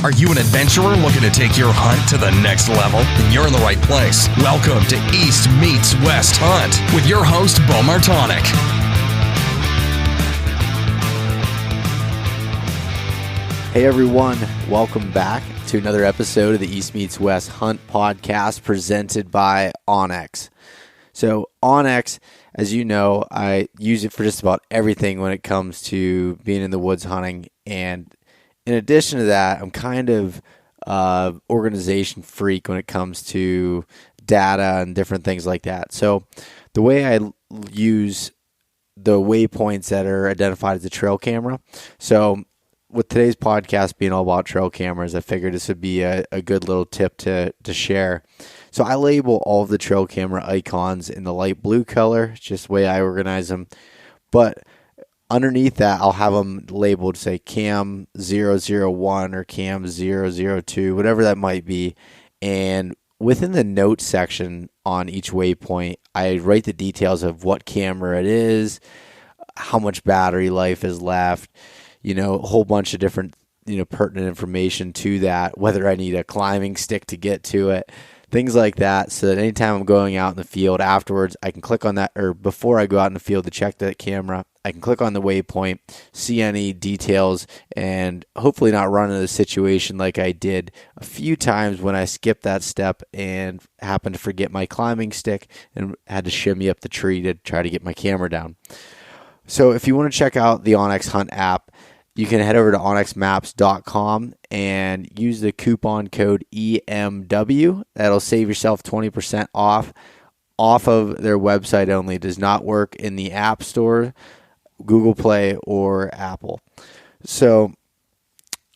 Are you an adventurer looking to take your hunt to the next level? Then you're in the right place. Welcome to East Meets West Hunt with your host, Bo Martonic. Hey everyone, welcome back to another episode of the East Meets West Hunt podcast presented by onX. So onX, as you know, I use it for just about everything when it comes to being in the woods hunting. And in addition to that, I'm kind of organization freak when it comes to data and different things like that. So the way I use the waypoints that are identified as a trail camera. So with today's podcast being all about trail cameras, I figured this would be a good little tip to share. So I label all of the trail camera icons in the light blue color. It's just the way I organize them. But underneath that, I'll have them labeled, say, Cam 001 or Cam 002, whatever that might be. And within the notes section on each waypoint, I write the details of what camera it is, how much battery life is left, a whole bunch of different, pertinent information to that, whether I need a climbing stick to get to it, things like that, so that anytime I'm going out in the field afterwards, I can click on that, or before I go out in the field to check that camera, I can click on the waypoint, see any details, and hopefully not run into the situation like I did a few times when I skipped that step and happened to forget my climbing stick and had to shimmy up the tree to try to get my camera down. So if you want to check out the onX Hunt app, you can head over to onxmaps.com and use the coupon code EMW. That'll save yourself 20% off of their website only. It does not work in the App Store, Google Play, or Apple. So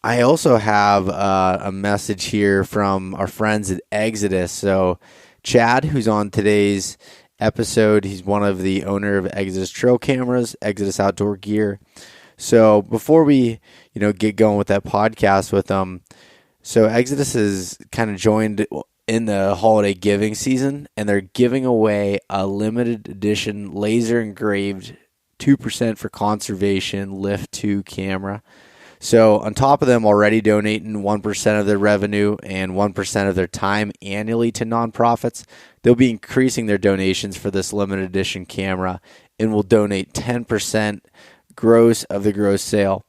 I also have a message here from our friends at Exodus. So Chad, who's on today's episode, he's one of the owner of Exodus Trail Cameras, Exodus Outdoor Gear. So before we, get going with that podcast with them, so Exodus is kind of joined in the holiday giving season, and they're giving away a limited edition laser engraved 2% for conservation Lift 2 camera. So on top of them already donating 1% of their revenue and 1% of their time annually to nonprofits, they'll be increasing their donations for this limited edition camera and will donate 10% gross of the gross sale.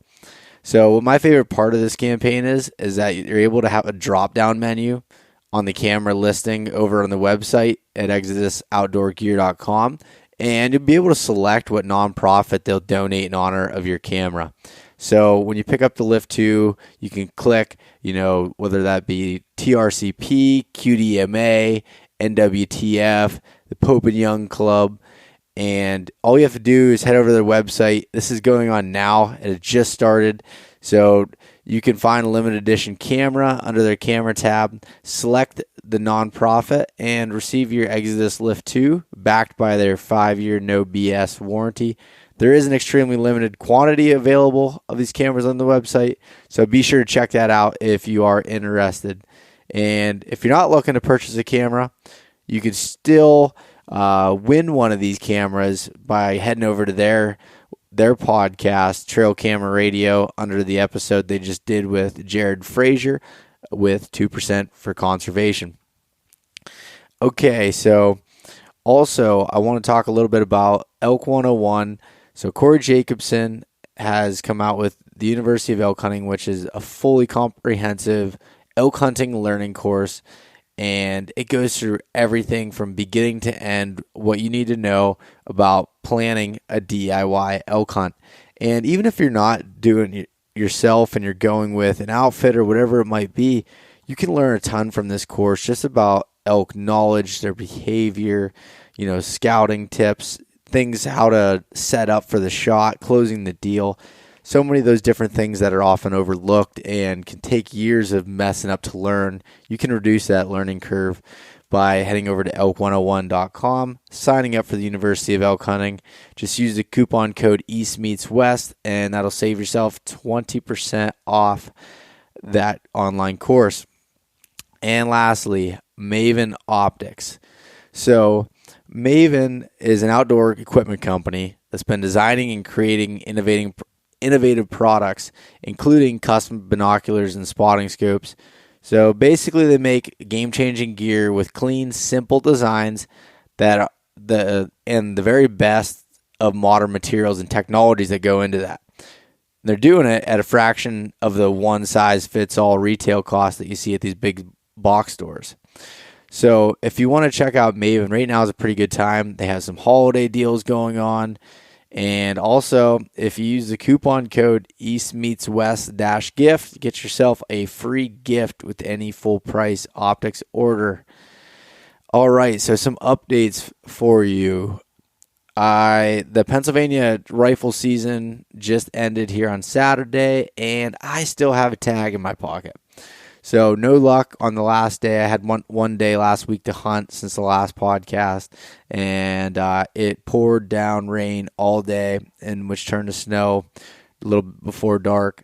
So what my favorite part of this campaign is that you're able to have a drop-down menu on the camera listing over on the website at ExodusOutdoorGear.com, and you'll be able to select what nonprofit they'll donate in honor of your camera. So when you pick up the Lift 2, you can click, whether that be TRCP, QDMA, NWTF, the Pope and Young Club, and all you have to do is head over to their website. This is going on now. It just started. So you can find a limited edition camera under their camera tab, select the nonprofit, and receive your Exodus Lift 2 backed by their 5-year no BS warranty. There is an extremely limited quantity available of these cameras on the website, so be sure to check that out if you are interested. And if you're not looking to purchase a camera, you can still win one of these cameras by heading over to their podcast, Trail Camera Radio, under the episode they just did with Jared Frazier with 2% for conservation. Okay, so also I want to talk a little bit about Elk 101. So Corey Jacobson has come out with the University of Elk Hunting, which is a fully comprehensive elk hunting learning course. And it goes through everything from beginning to end, what you need to know about planning a DIY elk hunt. And even if you're not doing it yourself and you're going with an outfit or whatever it might be, you can learn a ton from this course just about elk knowledge, their behavior, scouting tips, things, how to set up for the shot, closing the deal. So many of those different things that are often overlooked and can take years of messing up to learn. You can reduce that learning curve by heading over to elk101.com, signing up for the University of Elk Hunting. Just use the coupon code EastMeetsWest, and that'll save yourself 20% off that online course. And lastly, Maven Optics. So Maven is an outdoor equipment company that's been designing and creating innovative products, including custom binoculars and spotting scopes. So basically, they make game-changing gear with clean, simple designs that are the very best of modern materials and technologies that go into that. They're doing it at a fraction of the one-size-fits-all retail cost that you see at these big box stores. So if you want to check out Maven, right now is a pretty good time. They have some holiday deals going on. And also, if you use the coupon code EastMeetsWest-gift, get yourself a free gift with any full-price optics order. All right, so some updates for you. The Pennsylvania rifle season just ended here on Saturday, and I still have a tag in my pocket. So no luck on the last day. I had one day last week to hunt since the last podcast, and it poured down rain all day, and which turned to snow a little before dark.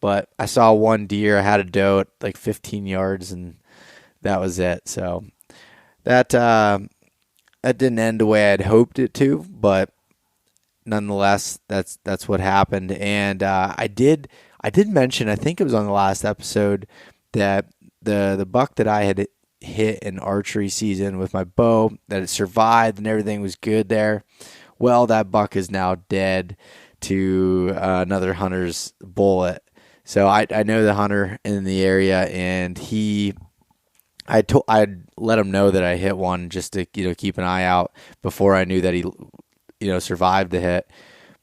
But I saw one deer. I had a doe at like 15 yards, and that was it. So that didn't end the way I'd hoped it to, but nonetheless, that's what happened. And I did mention, I think it was on the last episode, that the buck that I had hit in archery season with my bow, that it survived and everything was good there. Well, that buck is now dead to another hunter's bullet. So I know the hunter in the area, and I'd let him know that I hit one just to keep an eye out before I knew that he survived the hit.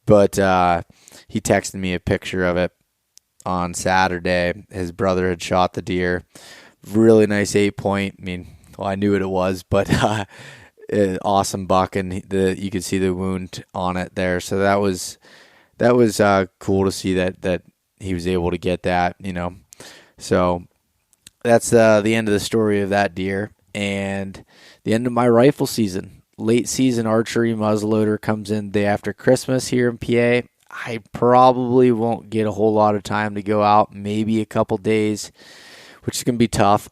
But he texted me a picture of it on Saturday. His brother had shot the deer. Really nice 8-point. I mean, well, I knew what it was, but awesome buck, and you could see the wound on it there. So that was cool to see that he was able to get that. So that's the end of the story of that deer, and the end of my rifle season. Late season archery muzzleloader comes in day after Christmas here in PA. I probably won't get a whole lot of time to go out, maybe a couple days, which is going to be tough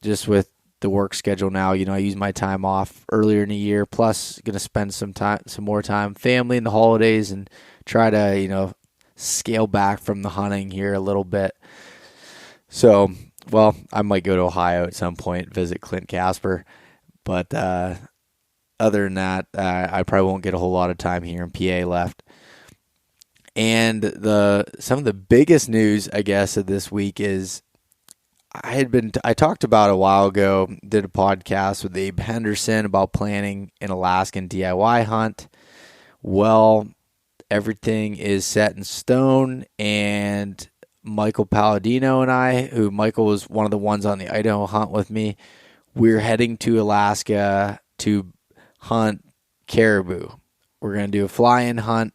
just with the work schedule now. I use my time off earlier in the year, plus going to spend some more time family in the holidays and try to, scale back from the hunting here a little bit. So, well, I might go to Ohio at some point, visit Clint Casper, but other than that, I probably won't get a whole lot of time here in PA left. And some of the biggest news, I guess, of this week is I talked about a while ago, did a podcast with Abe Henderson about planning an Alaskan DIY hunt. Well, everything is set in stone, and Michael Palladino and I, who Michael was one of the ones on the Idaho hunt with me, we're heading to Alaska to hunt caribou. We're going to do a fly-in hunt.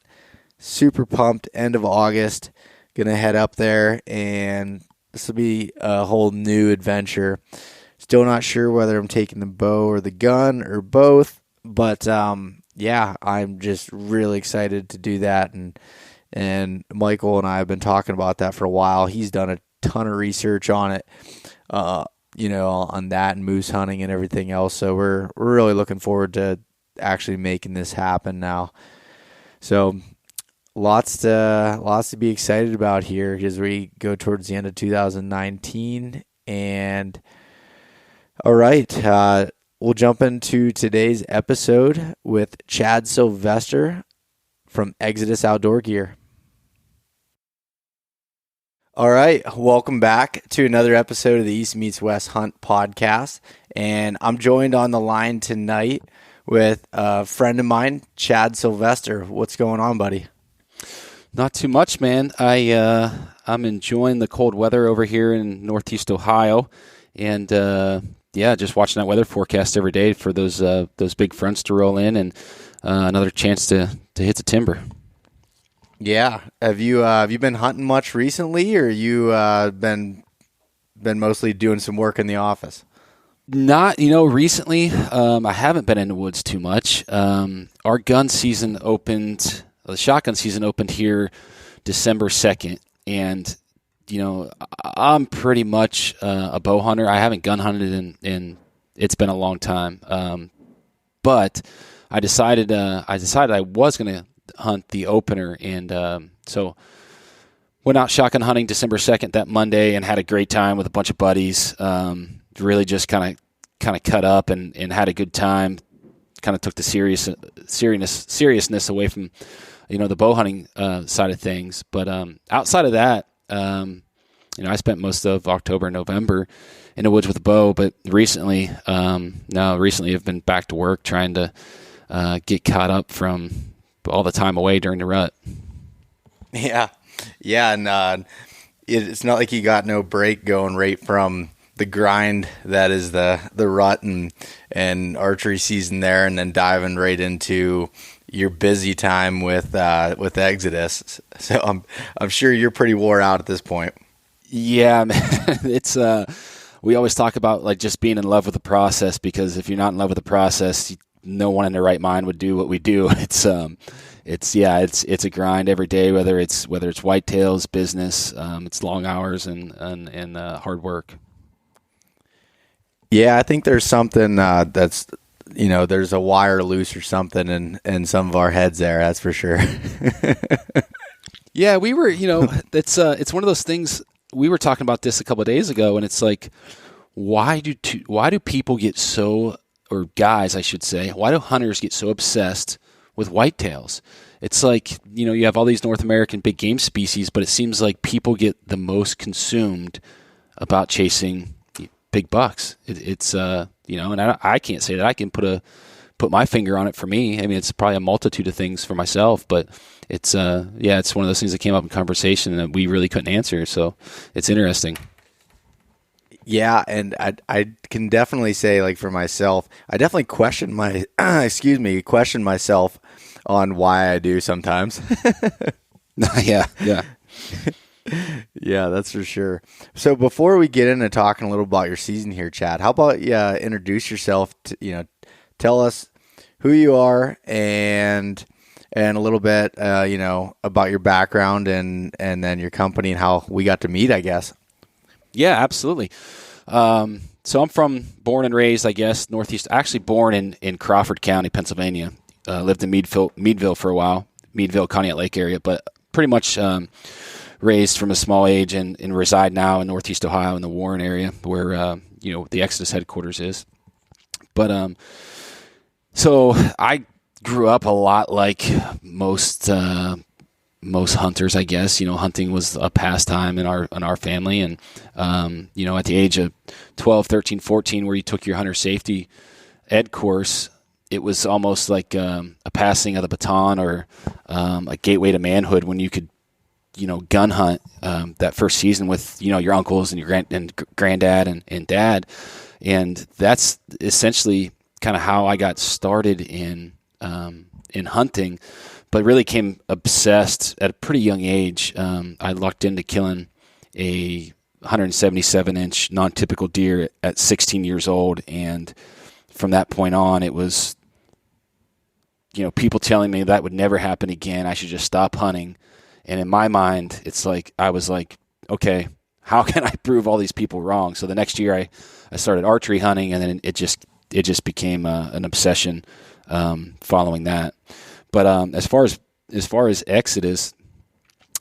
Super pumped. End of August. Going to head up there, and this will be a whole new adventure. Still not sure whether I'm taking the bow or the gun or both, but yeah, I'm just really excited to do that. And Michael and I have been talking about that for a while. He's done a ton of research on it, on that and moose hunting and everything else. So we're really looking forward to actually making this happen now. So lots to be excited about here as we go towards the end of 2019. And all right, we'll jump into today's episode with Chad Sylvester from Exodus Outdoor Gear. All right, welcome back to another episode of the East Meets West Hunt podcast. And I'm joined on the line tonight with a friend of mine, Chad Sylvester. What's going on, buddy? Not too much, man. I'm enjoying the cold weather over here in Northeast Ohio, and just watching that weather forecast every day for those big fronts to roll in, and another chance to hit the timber. Yeah. Have you been hunting much recently, or you been mostly doing some work in the office? Not, recently. I haven't been in the woods too much. Our gun season opened. The shotgun season opened here December 2nd, and, I'm pretty much a bow hunter. I haven't gun hunted in it's been a long time, but I decided I was going to hunt the opener, and so went out shotgun hunting December 2nd that Monday and had a great time with a bunch of buddies. Really just kind of cut up and had a good time. Kind of took the seriousness away from the bow hunting side of things. But outside of that, I spent most of October and November in the woods with a bow. But recently I've been back to work trying to get caught up from all the time away during the rut. Yeah, and it's not like you got no break going right from the grind that is the rut and archery season there, and then diving right into your busy time with Exodus. So I'm sure you're pretty wore out at this point. Yeah, man. It's we always talk about like just being in love with the process, because if you're not in love with the process, no one in their right mind would do what we do. It's a grind every day, whether it's whitetails, business, it's long hours and hard work. Yeah, I think there's something that's, there's a wire loose or something in some of our heads there. That's for sure. Yeah, we were, it's one of those things. We were talking about this a couple of days ago, and it's like, why do people get so, or guys, I should say, why do hunters get so obsessed with whitetails? It's like, you have all these North American big game species, but it seems like people get the most consumed about chasing big bucks. It's and I can't say that I can put my finger on it for me. I mean, it's probably a multitude of things for myself, but it's it's one of those things that came up in conversation that we really couldn't answer. So it's interesting. Yeah, and I can definitely say, like, for myself, I definitely question myself on why I do sometimes. Yeah. Yeah, that's for sure. So before we get into talking a little about your season here, Chad, how about you introduce yourself? Tell us who you are and a little bit, about your background and then your company and how we got to meet, I guess. Yeah, absolutely. So I'm born and raised, I guess, Northeast. Actually, born in Crawford County, Pennsylvania. Lived in Meadville for a while, Meadville, Conneaut Lake area, but pretty much raised from a small age and reside now in Northeast Ohio in the Warren area where, the Exodus headquarters is. But so I grew up a lot like most hunters, I guess. Hunting was a pastime in our family. And, at the age of 12, 13, 14, where you took your hunter safety ed course, it was almost like a passing of the baton or a gateway to manhood when you could, gun hunt that first season with, your uncles and your granddad and dad. And that's essentially kind of how I got started in hunting, but really became obsessed at a pretty young age. I lucked into killing a 177-inch non-typical deer at 16 years old, and from that point on, it was, people telling me that would never happen again. I should just stop hunting. And in my mind, it's like, I was like, okay, how can I prove all these people wrong? So the next year I started archery hunting, and then it just became an obsession following that. But as far as Exodus,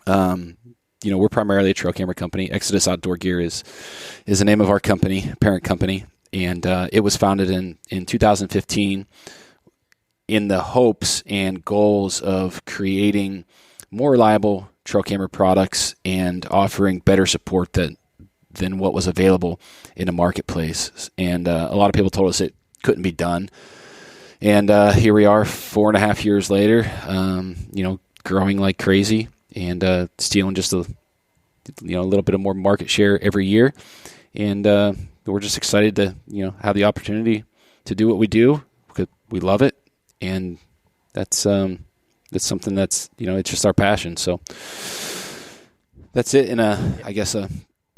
we're primarily a trail camera company. Exodus Outdoor Gear is the name of our company, parent company, and it was founded in 2015 in the hopes and goals of creating more reliable trail camera products and offering better support than what was available in the marketplace. And a lot of people told us it couldn't be done. And here we are 4.5 years later, growing like crazy and stealing just a little bit of more market share every year. And we're just excited to, have the opportunity to do what we do because we love it. And that's something that's, it's just our passion. So that's it in a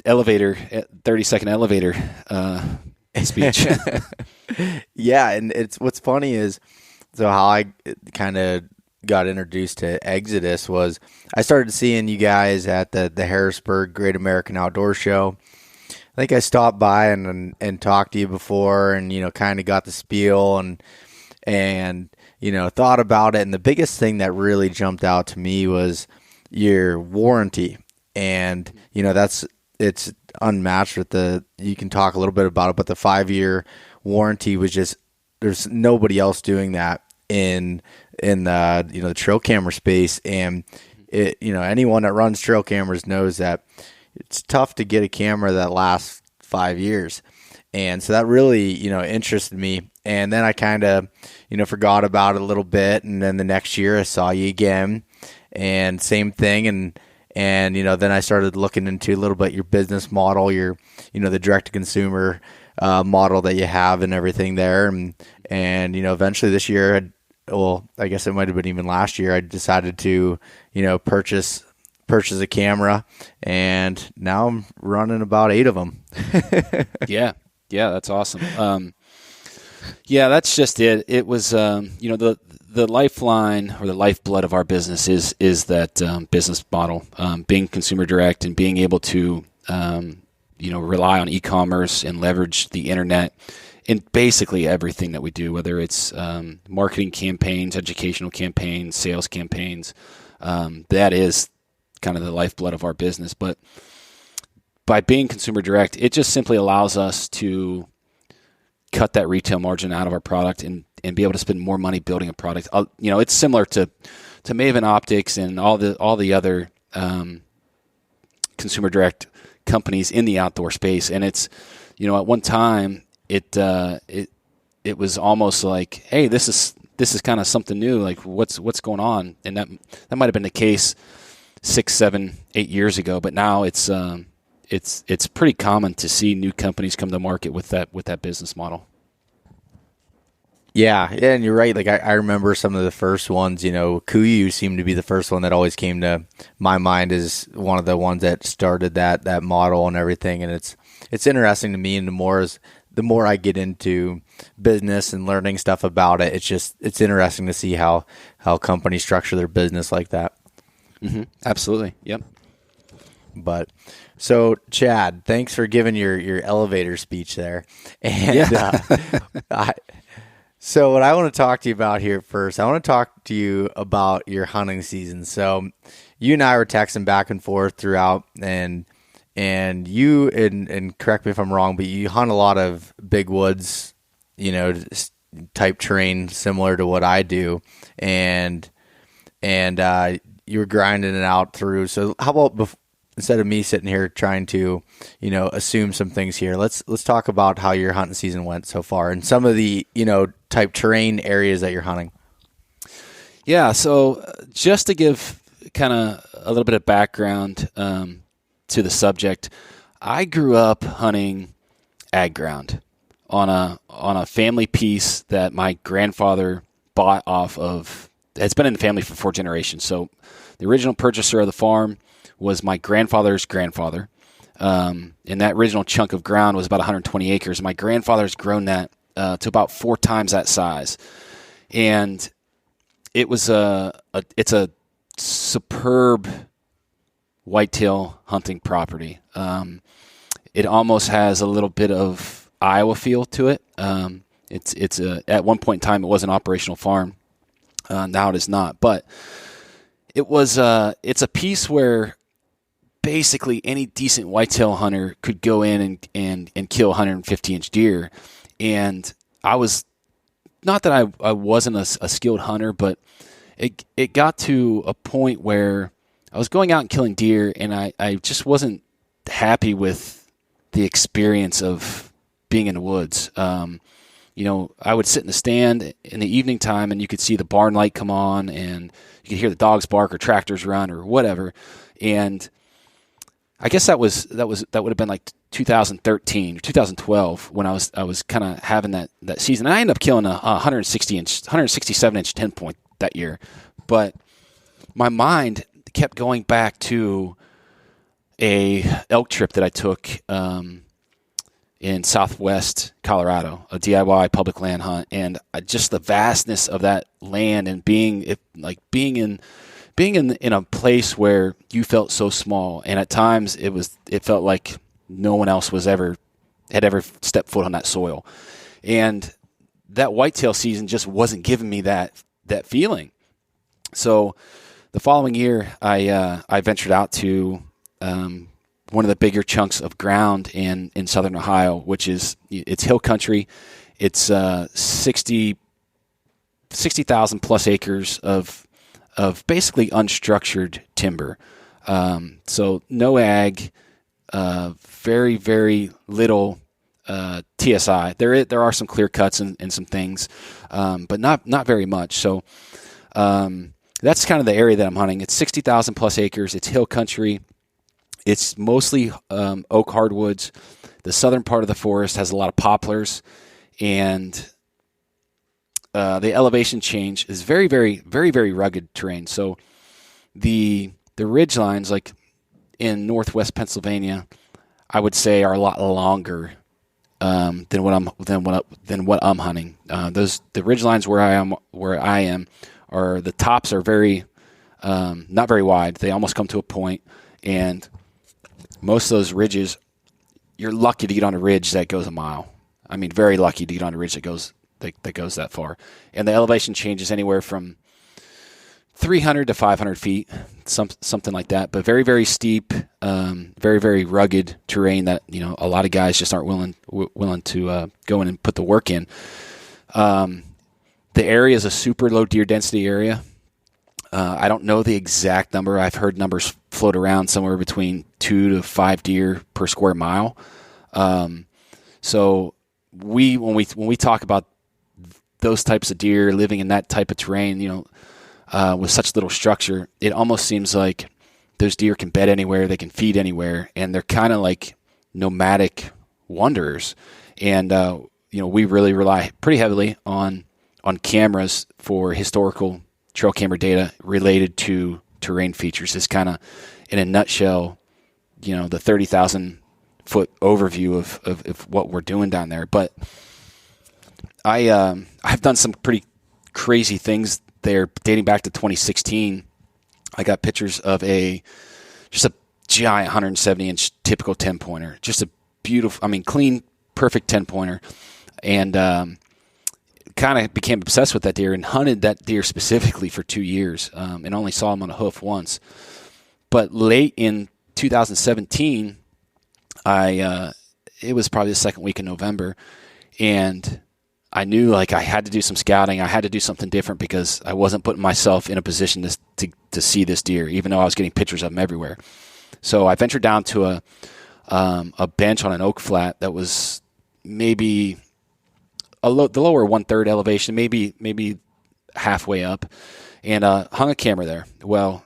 30-second elevator speech. Yeah, and what's funny is, so how I kind of got introduced to Exodus was I started seeing you guys at the Harrisburg Great American Outdoor Show. I think I stopped by and talked to you before, and kind of got the spiel and thought about it. And the biggest thing that really jumped out to me was your warranty. And, it's unmatched with you can talk a little bit about it, but the 5-year warranty was just, there's nobody else doing that in the trail camera space. And anyone that runs trail cameras knows that it's tough to get a camera that lasts 5 years. And so that really, interested me. And then I kind of, forgot about it a little bit. And then the next year I saw you again and same thing. And then I started looking into a little bit your business model, your, the direct to consumer model that you have and everything there. And eventually this year, I guess it might have been even last year, I decided to, purchase a camera, and now I'm running about 8 of them. Yeah, that's awesome. That's just it. It was, the lifeline or the lifeblood of our business is that business model, being consumer direct and being able to, rely on e-commerce and leverage the internet in basically everything that we do, whether it's marketing campaigns, educational campaigns, sales campaigns. That is kind of the lifeblood of our business. But by being consumer direct, it just simply allows us to cut that retail margin out of our product and be able to spend more money building a product. It's similar to Maven Optics and all the other consumer direct companies in the outdoor space. And it's, at one time it was almost like, hey, this is kind of something new. Like what's going on? And that might have been the case 6, 7, 8 years ago, but now it's pretty common to see new companies come to market with that business model. Yeah, and you're right. Like I remember some of the first ones. KUIU seemed to be the first one that always came to my mind as one of the ones that started that model and everything. And it's interesting to me, and the more I get into business and learning stuff about it, it's interesting to see how companies structure their business like that. Mm-hmm. Absolutely. Yep. But so Chad, thanks for giving your elevator speech there. And so what I want to talk to you about here first, I want to talk to you about your hunting season. So you and I were texting back and forth throughout, and you, and correct me if I'm wrong, but you hunt a lot of big woods, type terrain similar to what I do. And you were grinding it out through. So how about instead of me sitting here trying to, assume some things here, let's talk about how your hunting season went so far and some of the, type terrain areas that you're hunting. Yeah. So just to give kind of a little bit of background to the subject, I grew up hunting ag ground on a family piece that my grandfather bought off of. It's been in the family for 4 generations. So the original purchaser of the farm was my grandfather's grandfather. And that original chunk of ground was about 120 acres. My grandfather's grown that to about 4 times that size. And it was it's a superb whitetail hunting property. It almost has a little bit of Iowa feel to it. It's at one point in time, it was an operational farm. Now it is not, but it was, it's a piece where basically any decent whitetail hunter could go in and kill 150-inch deer. And I was, not that I wasn't a skilled hunter, but it got to a point where I was going out and killing deer, and I just wasn't happy with the experience of being in the woods. I would sit in the stand in the evening time, and you could see the barn light come on, and you could hear the dogs bark or tractors run or whatever. And I guess that would have been like 2013 or 2012 when I was kind of having that season. And I ended up killing a 167-inch 10-point that year, but my mind kept going back to a elk trip that I took in Southwest Colorado, a DIY public land hunt, and just the vastness of that land and being in a place where you felt so small, and at times it felt like no one else had ever stepped foot on that soil, and that whitetail season just wasn't giving me that feeling. So the following year, I ventured out to one of the bigger chunks of ground in southern Ohio, which it's hill country. It's 60,000 plus acres of basically unstructured timber. So no ag, very, very little TSI. There are some clear cuts and some things, but not very much. So that's kind of the area that I'm hunting. It's 60,000 plus acres. It's hill country. It's mostly oak hardwoods. The southern part of the forest has a lot of poplars, and the elevation change is very, very, very, very rugged terrain. So the ridge lines, like in northwest Pennsylvania, I would say are a lot longer than what I'm hunting. The ridge lines where I am are the tops are very not very wide. They almost come to a point, and most of those ridges, you're lucky to get on a ridge that goes a mile. I mean, very lucky to get on a ridge that goes that far. And the elevation changes anywhere from 300 to 500 feet, something like that. But very, very steep, very, very rugged terrain that a lot of guys just aren't willing to go in and put the work in. The area is a super low deer density area. I don't know the exact number. I've heard numbers float around somewhere between 2 to 5 deer per square mile. So when we talk about those types of deer living in that type of terrain, with such little structure, it almost seems like those deer can bed anywhere, they can feed anywhere, and they're kind of like nomadic wanderers. And we really rely pretty heavily on cameras for historical trail camera data related to terrain features. Is kind of, in a nutshell, the 30,000 foot overview of what we're doing down there. But I've done some pretty crazy things there dating back to 2016. I got pictures of just a giant 170-inch typical 10-pointer. Just a beautiful, clean, perfect 10-pointer. And kind of became obsessed with that deer and hunted that deer specifically for 2 years, and only saw him on a hoof once. But late in 2017, it was probably the second week in November, and I knew I had to do some scouting. I had to do something different because I wasn't putting myself in a position to see this deer, even though I was getting pictures of him everywhere. So I ventured down to a bench on an oak flat that was maybe the lower 1/3 elevation, maybe halfway up, and hung a camera there. Well,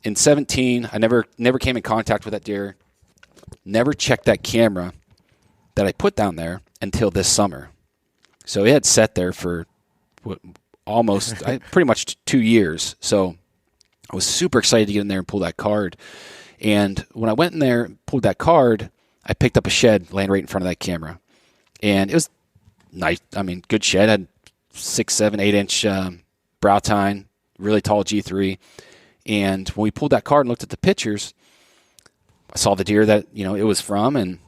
in 17, I never came in contact with that deer. Never checked that camera that I put down there until this summer. So it had sat there for pretty much 2 years. So I was super excited to get in there and pull that card. And when I went in there and pulled that card, I picked up a shed laying right in front of that camera. And it was nice. Good shed. Had 6, 7, 8-inch brow tine, really tall G3. And when we pulled that card and looked at the pictures, I saw the deer that it was from, and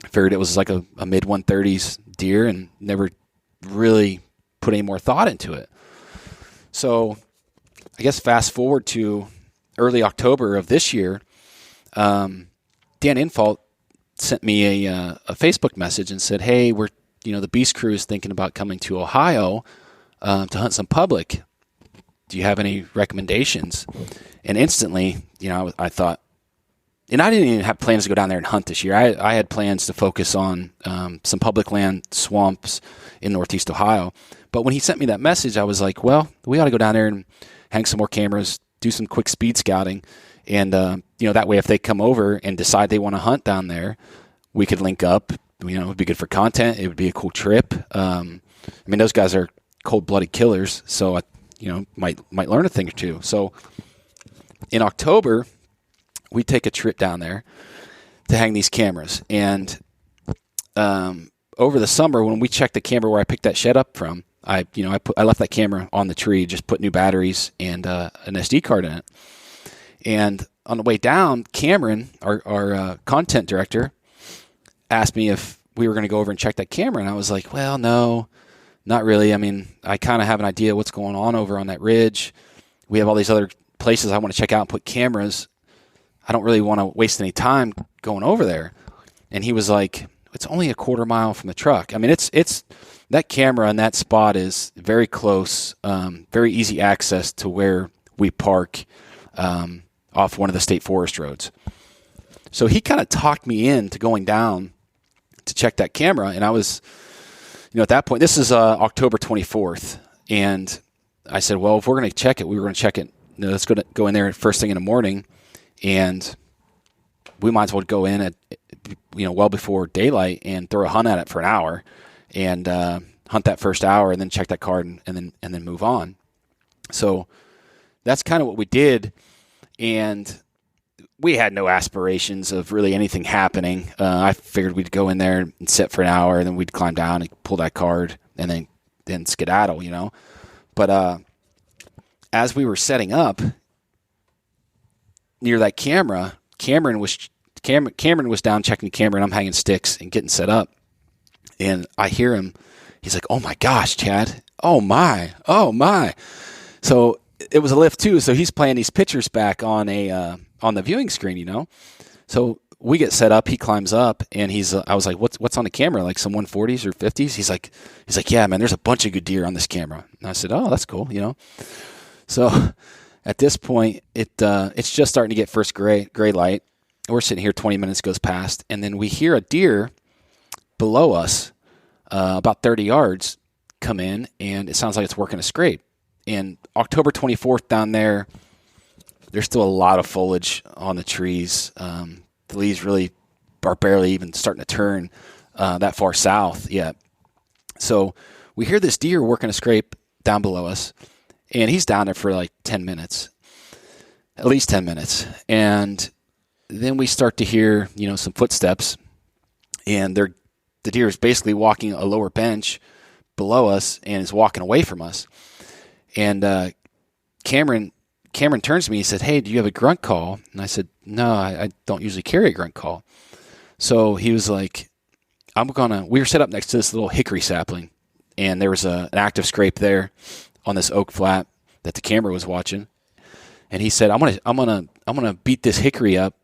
I figured it was like a mid 130s deer, and never really put any more thought into it. So I guess fast forward to early October of this year, Dan Infalt sent me a Facebook message and said, "Hey, the Beast Crew is thinking about coming to Ohio to hunt some public. Do you have any recommendations?" And instantly, I thought, and I didn't even have plans to go down there and hunt this year. I had plans to focus on some public land swamps in Northeast Ohio. But when he sent me that message, I was like, well, we ought to go down there and hang some more cameras, do some quick speed scouting. And, that way if they come over and decide they want to hunt down there, we could link up. It would be good for content. It would be a cool trip. Those guys are cold-blooded killers, so I, might learn a thing or two. So in October, we take a trip down there to hang these cameras. And over the summer, when we checked the camera where I picked that shed up from, I left that camera on the tree, just put new batteries and an SD card in it. And on the way down, Cameron, our content director, asked me if we were going to go over and check that camera. And I was like, well, no, Not really. I mean, I kind of have an idea what's going on over on that ridge. We have all these other places I want to check out and put cameras. I don't really want to waste any time going over there. And he was like, it's only a quarter mile from the truck. I mean, it's that camera and that spot is very close, very easy access to where we park off one of the state forest roads. So he kind of talked me into going down to check that camera. And I was, at that point, this is October 24th. And I said, well, if we're going to check it, we were going to check it. Let's go in there first thing in the morning. And we might as well go in at, well before daylight and throw a hunt at it for an hour and hunt that first hour and then check that card and then move on. So that's kind of what we did. And we had no aspirations of really anything happening. I figured we'd go in there and sit for an hour and then we'd climb down and pull that card and then skedaddle, But as we were setting up near that camera, Cameron was down checking the camera, and I'm hanging sticks and getting set up. And I hear him. He's like, "Oh my gosh, Chad! Oh my! So it was a lift too. So he's playing these pictures back on the viewing screen, So we get set up. He climbs up, and I was like, "What's on the camera? Like some 140s or 50s?" He's like, "Yeah, man. There's a bunch of good deer on this camera." And I said, "Oh, that's cool," So at this point, it's just starting to get first gray light. We're sitting here, 20 minutes goes past, and then we hear a deer below us, about 30 yards, come in, and it sounds like it's working a scrape. And October 24th down there's still a lot of foliage on the trees. The leaves really are barely even starting to turn that far south yet. So we hear this deer working a scrape down below us, and he's down there for like 10 minutes, at least 10 minutes. And then we start to hear, some footsteps, and the deer is basically walking a lower bench below us and is walking away from us. And Cameron turns to me. He said, "Hey, do you have a grunt call?" And I said, "No, I don't usually carry a grunt call." So he was like, we were set up next to this little hickory sapling, and there was an active scrape there on this oak flat that the camera was watching. And he said, I'm gonna beat this hickory up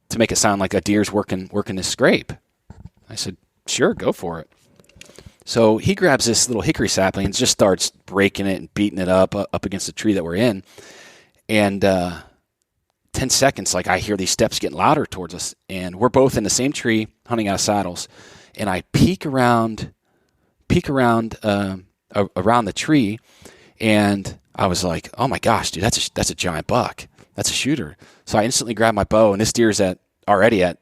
to make it sound like a deer's working this scrape." I said, "Sure, go for it." So he grabs this little hickory sapling and just starts breaking it and beating it up against the tree that we're in. And 10 seconds, like I hear these steps getting louder towards us, and we're both in the same tree hunting out of saddles. And I peek around the tree, and I was like, "Oh my gosh, dude, that's a giant buck. That's a shooter." So I instantly grabbed my bow, and this deer's already at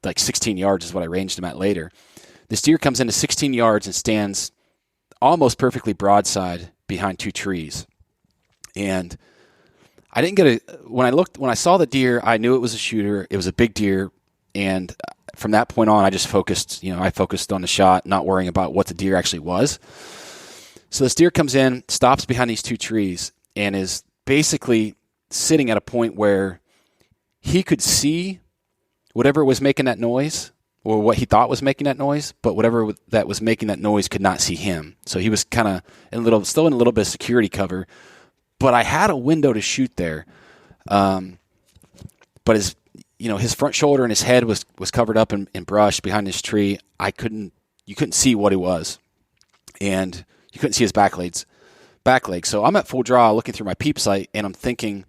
like 16 yards is what I ranged him at later. This deer comes into 16 yards and stands almost perfectly broadside behind two trees. And I didn't when I saw the deer, I knew it was a shooter. It was a big deer. And from that point on, I just focused on the shot, not worrying about what the deer actually was. So this deer comes in, stops behind these two trees, and is basically sitting at a point where he could see whatever was making that noise, or what he thought was making that noise, but whatever that was making that noise could not see him. So he was kind of still in a little bit of security cover, but I had a window to shoot there. But his front shoulder and his head was covered up in brush behind this tree. You couldn't see what he was, and you couldn't see his back legs. So I'm at full draw looking through my peep sight, and I'm thinking,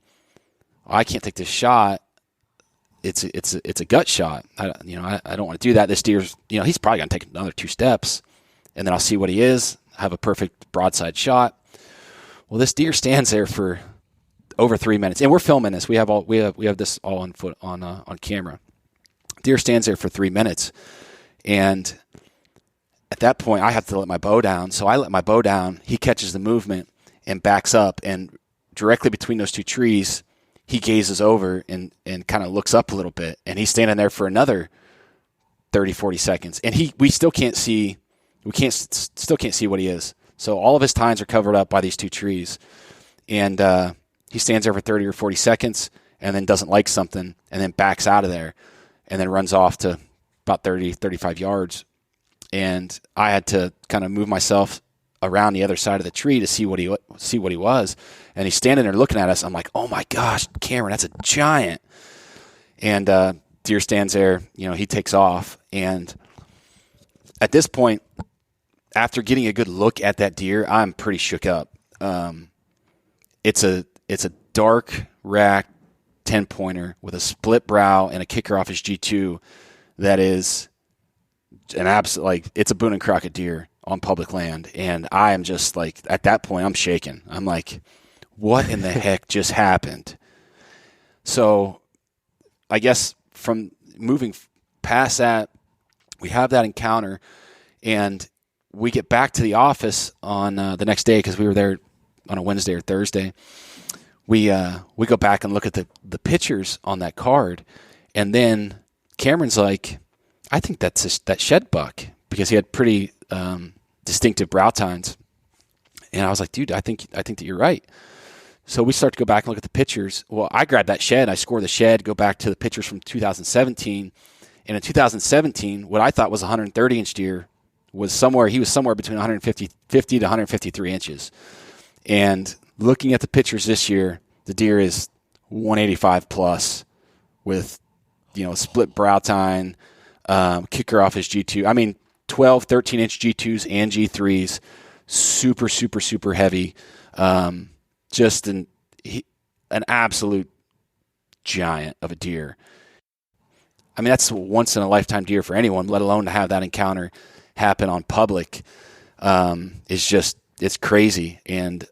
I can't take this shot. It's a gut shot. I don't want to do that. This deer's, he's probably going to take another 2 steps, and then I'll see what he is, have a perfect broadside shot. Well, this deer stands there for over 3 minutes, and we're filming this. We have this all on foot on camera. Deer stands there for 3 minutes, and at that point, I have to let my bow down. So I let my bow down. He catches the movement and backs up, and directly between those two trees, he gazes over and kind of looks up a little bit, and he's standing there for another 30, 40 seconds. And we still can't see what he is. So all of his tines are covered up by these two trees. And he stands there for 30 or 40 seconds and then doesn't like something and then backs out of there and then runs off to about 30, 35 yards. and I had to kind of move myself around the other side of the tree to see what he was. And he's standing there looking at us. I'm like, oh my gosh, Cameron, that's a giant. And deer stands there. He takes off. And at this point, after getting a good look at that deer, I'm pretty shook up. It's a dark rack 10-pointer with a split brow and a kicker off his G2 that is an absolute, it's a Boone and Crockett deer on public land. And I am just at that point, I'm shaking. I'm like, what in the heck just happened? So I guess from moving past that, we have that encounter, and we get back to the office on the next day because we were there on a Wednesday or Thursday. We go back and look at the pictures on that card, and then Cameron's like, I think that's that shed buck, because he had pretty distinctive brow tines. And I was like, dude, I think that you're right. So we start to go back and look at the pictures. Well, I grabbed that shed, I scored the shed, go back to the pictures from 2017. And in 2017, what I thought was a 130-inch deer he was somewhere between 150 to 153 inches. And looking at the pictures this year, the deer is 185 plus with, split brow tine, kicker off his G2. I mean, 12, 13-inch G2s and G3s, super, super, super heavy. Just an absolute giant of a deer. I mean, that's a once-in-a-lifetime deer for anyone, let alone to have that encounter happen on public. It's crazy. And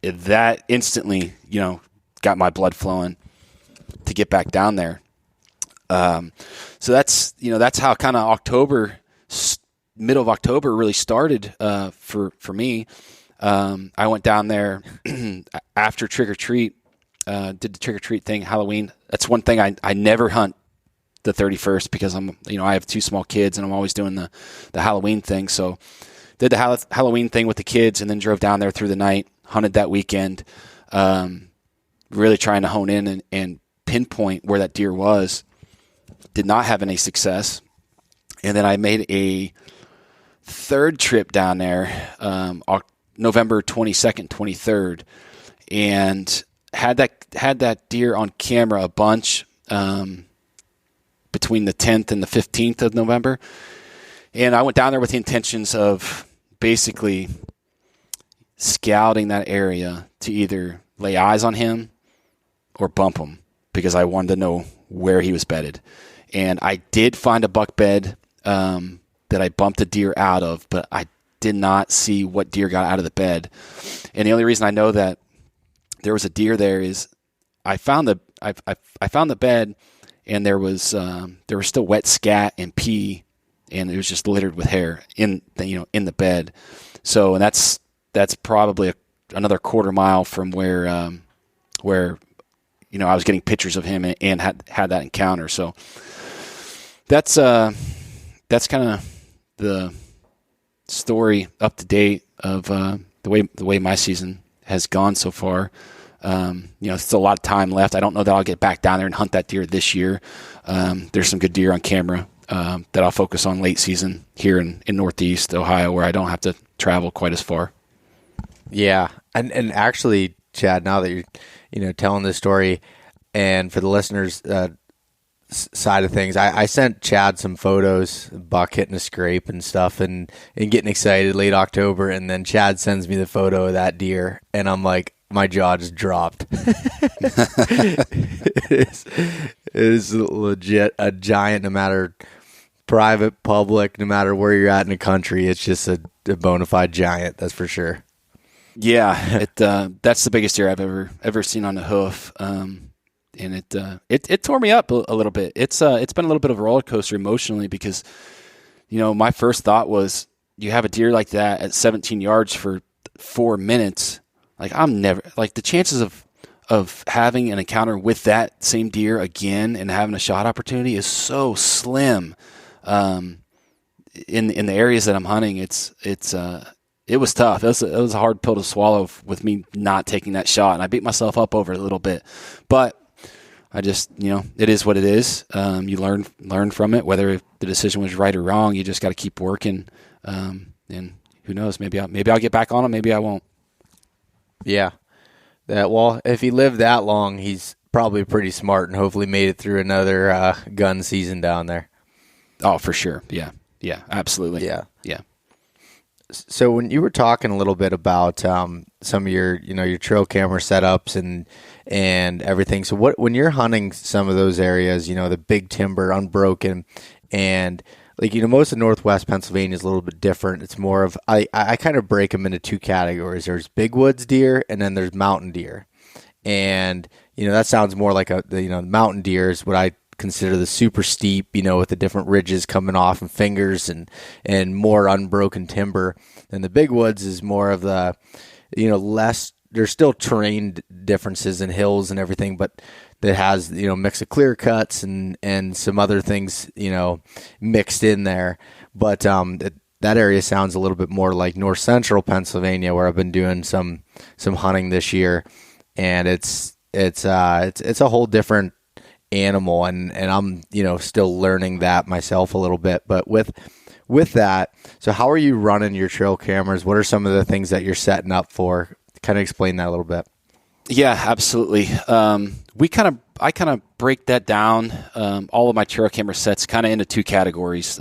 that instantly, got my blood flowing to get back down there. So that's how kind of middle of October really started for me. I went down there after trick or treat, did the trick or treat thing, Halloween. That's one thing I never hunt the 31st because I have two small kids and I'm always doing the Halloween thing. So did the Halloween thing with the kids and then drove down there through the night, hunted that weekend, really trying to hone in and pinpoint where that deer was. Did not have any success. And then I made a third trip down there, November 22nd, 23rd, and had that deer on camera a bunch between the 10th and the 15th of November. And I went down there with the intentions of basically scouting that area to either lay eyes on him or bump him, because I wanted to know where he was bedded. And I did find a buck bed that I bumped a deer out of, but I did not see what deer got out of the bed. And the only reason I know that there was a deer there is I found the bed, and there was still wet scat and pee, and it was just littered with hair in the bed. So, and that's probably another quarter mile from where I was getting pictures of him and had that encounter. So that's kind of the story up to date of the way my season has gone so far. Still a lot of time left. I don't know that I'll get back down there and hunt that deer this year. There's some good deer on camera that I'll focus on late season here in Northeast Ohio, where I don't have to travel quite as far. Yeah, and actually, Chad, now that you're telling this story, and for the listeners' side of things, I sent Chad some photos, buck hitting a scrape and stuff, and getting excited late October, and then Chad sends me the photo of that deer, and I'm like, my jaw just dropped. It is legit a giant, no matter private, public, no matter where you're at in the country. It's just a bona fide giant, that's for sure. Yeah, that's the biggest deer I've ever seen on the hoof, and it tore me up a little bit. It's been a little bit of a roller coaster emotionally, because my first thought was, you have a deer like that at 17 yards for 4 minutes. The chances of having an encounter with that same deer again and having a shot opportunity is so slim. In the areas that I'm hunting, it was tough. It was a hard pill to swallow with me not taking that shot, and I beat myself up over it a little bit. But I just, it is what it is. You learn from it, whether the decision was right or wrong. You just got to keep working. And who knows? Maybe I'll get back on him. Maybe I won't. Yeah. Well, if he lived that long, he's probably pretty smart and hopefully made it through another gun season down there. Oh, for sure. Yeah. Yeah, absolutely. Yeah. Yeah. So when you were talking a little bit about some of your, your trail camera setups and everything. So when you're hunting some of those areas, the big timber, unbroken, and most of Northwest Pennsylvania is a little bit different. It's more of, I kind of break them into two categories. There's big woods deer and then there's mountain deer. And, that sounds more like the mountain deer is what I consider the super steep, with the different ridges coming off and fingers and more unbroken timber. And the big woods is more of the, less, there's still terrain differences and hills and everything, but that has, mix of clear cuts and some other things, mixed in there. But that area sounds a little bit more like north central Pennsylvania, where I've been doing some hunting this year. And it's a whole different animal, and I'm still learning that myself a little bit. But with that, so how are you running your trail cameras? What are some of the things that you're setting up for? Kind of explain that a little bit. Yeah, absolutely. I kind of break that down. All of my trail camera sets kind of into two categories: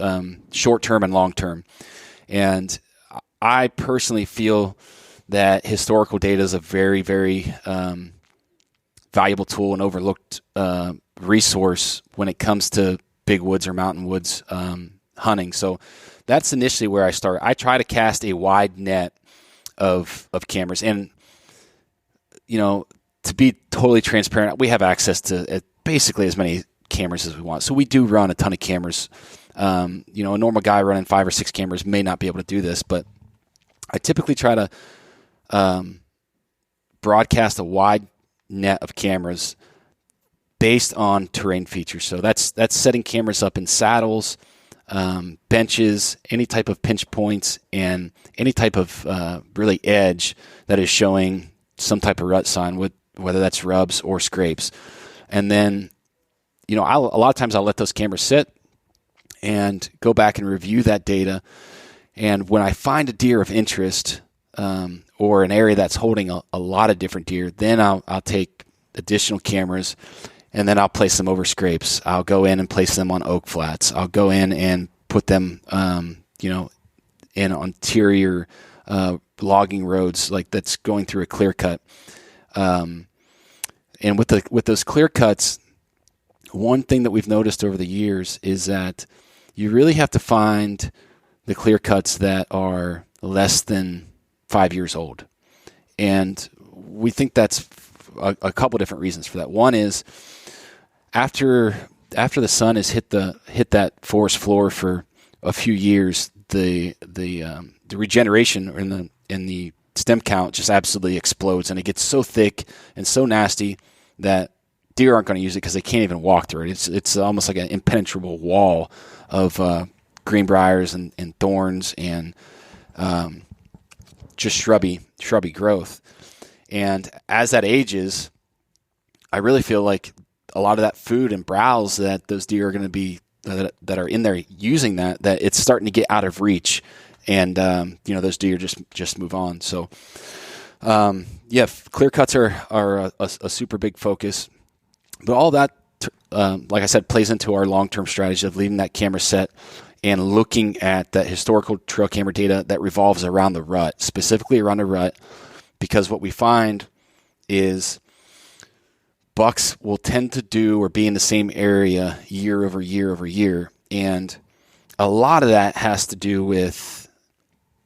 short term and long term. And I personally feel that historical data is a very, very valuable tool and overlooked resource when it comes to big woods or mountain woods hunting. So that's initially where I start. I try to cast a wide net of cameras, and to be totally transparent, we have access to basically as many cameras as we want. So we do run a ton of cameras. A normal guy running 5 or 6 cameras may not be able to do this, but I typically try to broadcast a wide net of cameras based on terrain features. So that's setting cameras up in saddles, benches, any type of pinch points, and any type of really edge that is showing some type of rut sign, whether that's rubs or scrapes. And then, a lot of times I'll let those cameras sit and go back and review that data. And when I find a deer of interest, or an area that's holding a lot of different deer, then I'll take additional cameras and then I'll place them over scrapes. I'll go in and place them on oak flats. I'll go in and put them, in interior logging roads, like that's going through a clear cut. And with those clear cuts, one thing that we've noticed over the years is that you really have to find the clear cuts that are less than 5 years old. And we think that's a couple different reasons for that. One is after the sun has hit that forest floor for a few years, the regeneration in the stem count just absolutely explodes, and it gets so thick and so nasty that deer aren't going to use it because they can't even walk through it. It's almost like an impenetrable wall of greenbriers and thorns and just shrubby growth. And as that ages, I really feel like a lot of that food and browse that those deer are going to be that are in there using that it's starting to get out of reach, and those deer just move on. So clear cuts are a super big focus, but all that like I said plays into our long-term strategy of leaving that camera set and looking at that historical trail camera data that revolves around the rut, specifically around the rut, because what we find is bucks will tend to do or be in the same area year over year over year. And a lot of that has to do with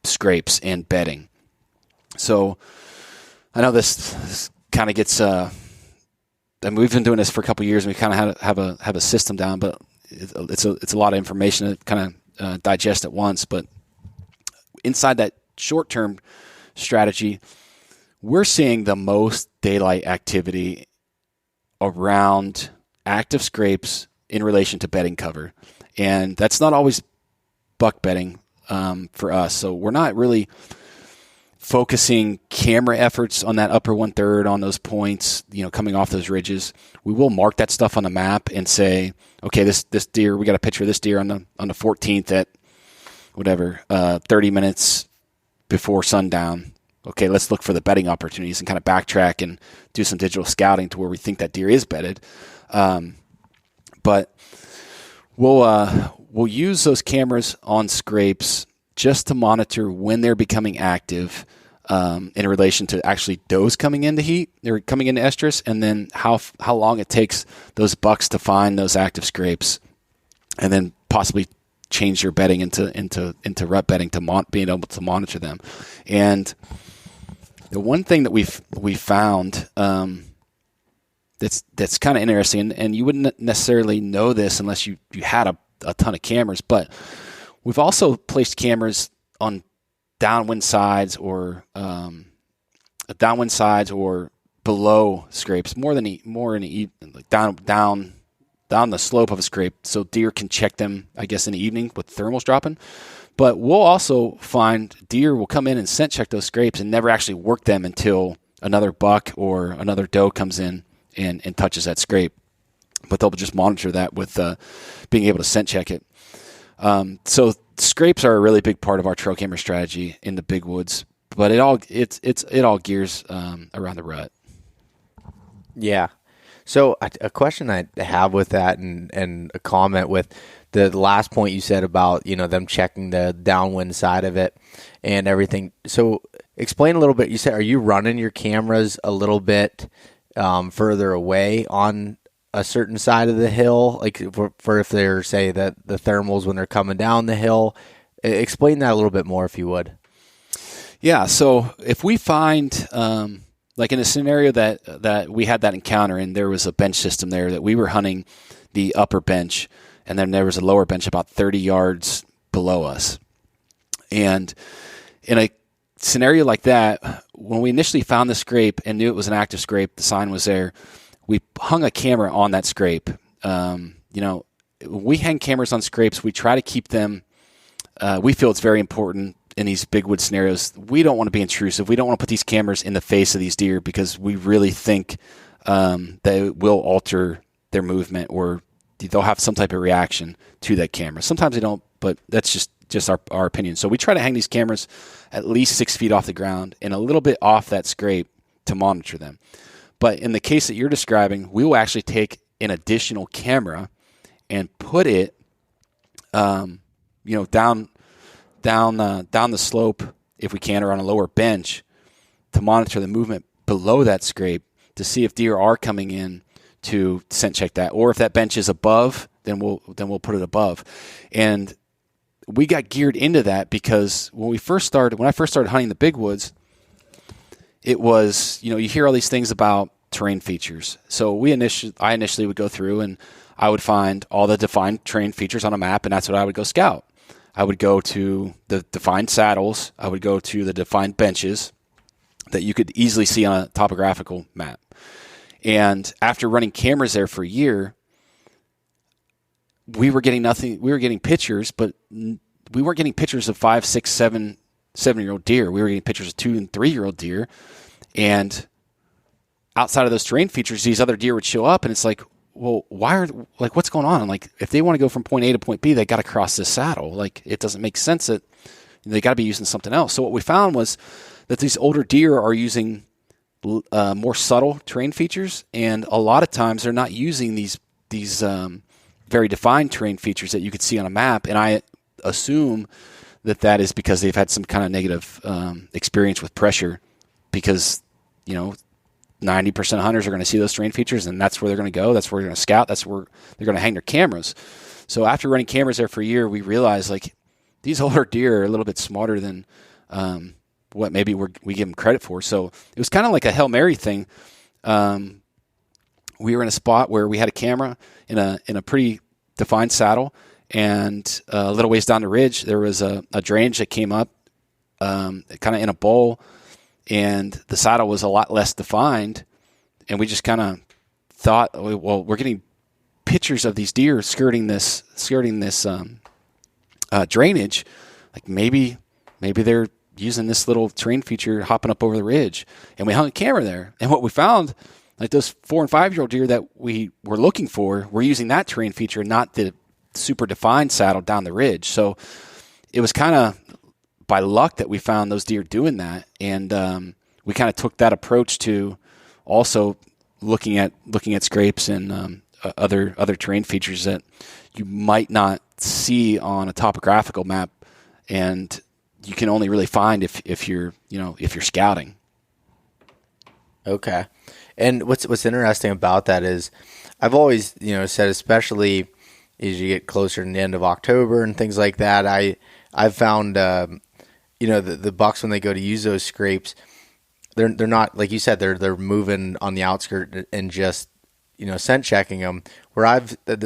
scrapes and bedding. So I know this kind of gets, we've been doing this for a couple of years and we kind of have a system down, but it's a lot of information to kind of digest at once. But inside that short-term strategy, we're seeing the most daylight activity around active scrapes in relation to bedding cover. And that's not always buck bedding for us. So we're not really focusing camera efforts on that upper 1/3 on those points, coming off those ridges. We will mark that stuff on the map and say, okay, this deer, we got a picture of this deer on the 14th at whatever, 30 minutes before sundown. Okay, let's look for the bedding opportunities and kind of backtrack and do some digital scouting to where we think that deer is bedded. But we'll use those cameras on scrapes just to monitor when they're becoming active in relation to actually does coming into heat or coming into estrus, and then how long it takes those bucks to find those active scrapes, and then possibly change your bedding into rut bedding to being able to monitor them. And the one thing that we found that's kind of interesting, and you wouldn't necessarily know this unless you had a ton of cameras, but we've also placed cameras on downwind sides or below scrapes, like down the slope of a scrape, so deer can check them, I guess, in the evening with thermals dropping. But we'll also find deer will come in and scent check those scrapes and never actually work them until another buck or another doe comes in and touches that scrape. But they'll just monitor that with being able to scent check it. So scrapes are a really big part of our trail camera strategy in the big woods, but it all gears around the rut. Yeah. So a question I have with that, and a comment with the last point you said about them checking the downwind side of it and everything. So explain a little bit. You said, are you running your cameras a little bit further away on a certain side of the hill, like for if they're, say, that the thermals when they're coming down the hill? Explain that a little bit more, if you would. Yeah. So if we find, like in a scenario that we had that encounter, and there was a bench system there that we were hunting the upper bench, and then there was a lower bench about 30 yards below us. And in a scenario like that, when we initially found the scrape and knew it was an active scrape, the sign was there, we hung a camera on that scrape. We hang cameras on scrapes. We try to keep them. We feel it's very important in these big wood scenarios. We don't want to be intrusive. We don't want to put these cameras in the face of these deer because we really think they will alter their movement, or they'll have some type of reaction to that camera. Sometimes they don't, but that's just our opinion. So we try to hang these cameras at least 6 feet off the ground and a little bit off that scrape to monitor them. But in the case that you're describing, we will actually take an additional camera and put it, down the slope if we can, or on a lower bench, to monitor the movement below that scrape to see if deer are coming in to scent check that, or if that bench is above, then we'll put it above. And we got geared into that because when I first started hunting the big woods, it was, you hear all these things about terrain features. So I initially would go through and I would find all the defined terrain features on a map, and that's what I would go scout. I would go to the defined saddles. I would go to the defined benches that you could easily see on a topographical map. And after running cameras there for a year, we were getting nothing. We were getting pictures, but we weren't getting pictures of 5, 6, 7-year-old deer. We were getting pictures of 2- and 3-year-old deer. And outside of those terrain features, these other deer would show up, and it's like, well, what's going on? Like, if they want to go from point A to point B, they got to cross this saddle. Like, it doesn't make sense that they got to be using something else. So what we found was that these older deer are using more subtle terrain features, and a lot of times they're not using these very defined terrain features that you could see on a map. And I assume that is because they've had some kind of negative experience with pressure, because 90% of hunters are going to see those terrain features, and that's where they're going to go. That's where they're going to scout. That's where they're going to hang their cameras. So after running cameras there for a year, we realized, like, these older deer are a little bit smarter than what maybe we give them credit for. So it was kind of like a Hail Mary thing. We were in a spot where we had a camera in a pretty defined saddle, and a little ways down the ridge, there was a drainage that came up kind of in a bowl, and the saddle was a lot less defined, and we just kind of thought, well, we're getting pictures of these deer skirting this drainage. Like maybe they're using this little terrain feature, hopping up over the ridge, and we hung a camera there. And what we found, like those 4 and 5-year-old deer that we were looking for, were using that terrain feature, not the super defined saddle down the ridge. So it was kind of by luck that we found those deer doing that. And we kind of took that approach to also looking at scrapes and other terrain features that you might not see on a topographical map, and you can only really find if you're scouting. Okay. And what's interesting about that is I've always, said, especially as you get closer to the end of October and things like that, I've found, the bucks, when they go to use those scrapes, they're not, like you said, they're moving on the outskirts and just, scent checking them. Where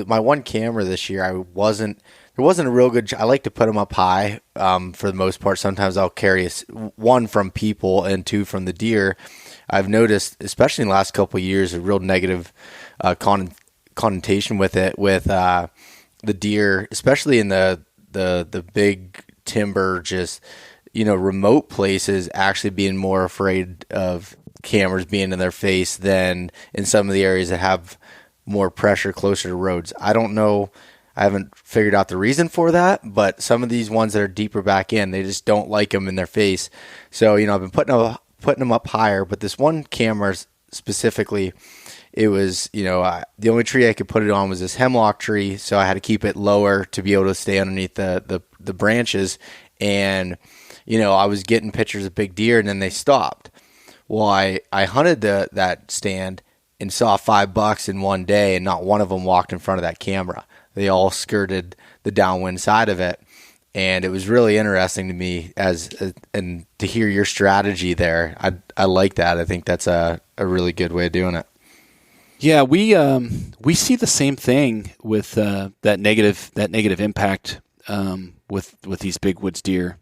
my one camera this year, there wasn't a real good, I like to put them up high for the most part. Sometimes I'll carry one from people and 2 from the deer. I've noticed, especially in the last couple of years, a real negative connotation with it, with the deer, especially in the big timber, just, remote places, actually being more afraid of cameras being in their face than in some of the areas that have more pressure closer to roads. I don't know. I haven't figured out the reason for that, but some of these ones that are deeper back in, they just don't like them in their face. So, I've been putting them up higher, but this one camera specifically, it was, the only tree I could put it on was this hemlock tree, so I had to keep it lower to be able to stay underneath the branches. And, I was getting pictures of big deer, and then they stopped. Well, I hunted that stand and saw 5 bucks in one day, and not one of them walked in front of that camera. They all skirted the downwind side of it. And it was really interesting to me and to hear your strategy there. I like that. I think that's a really good way of doing it. Yeah, we see the same thing with that negative impact with these big woods deer.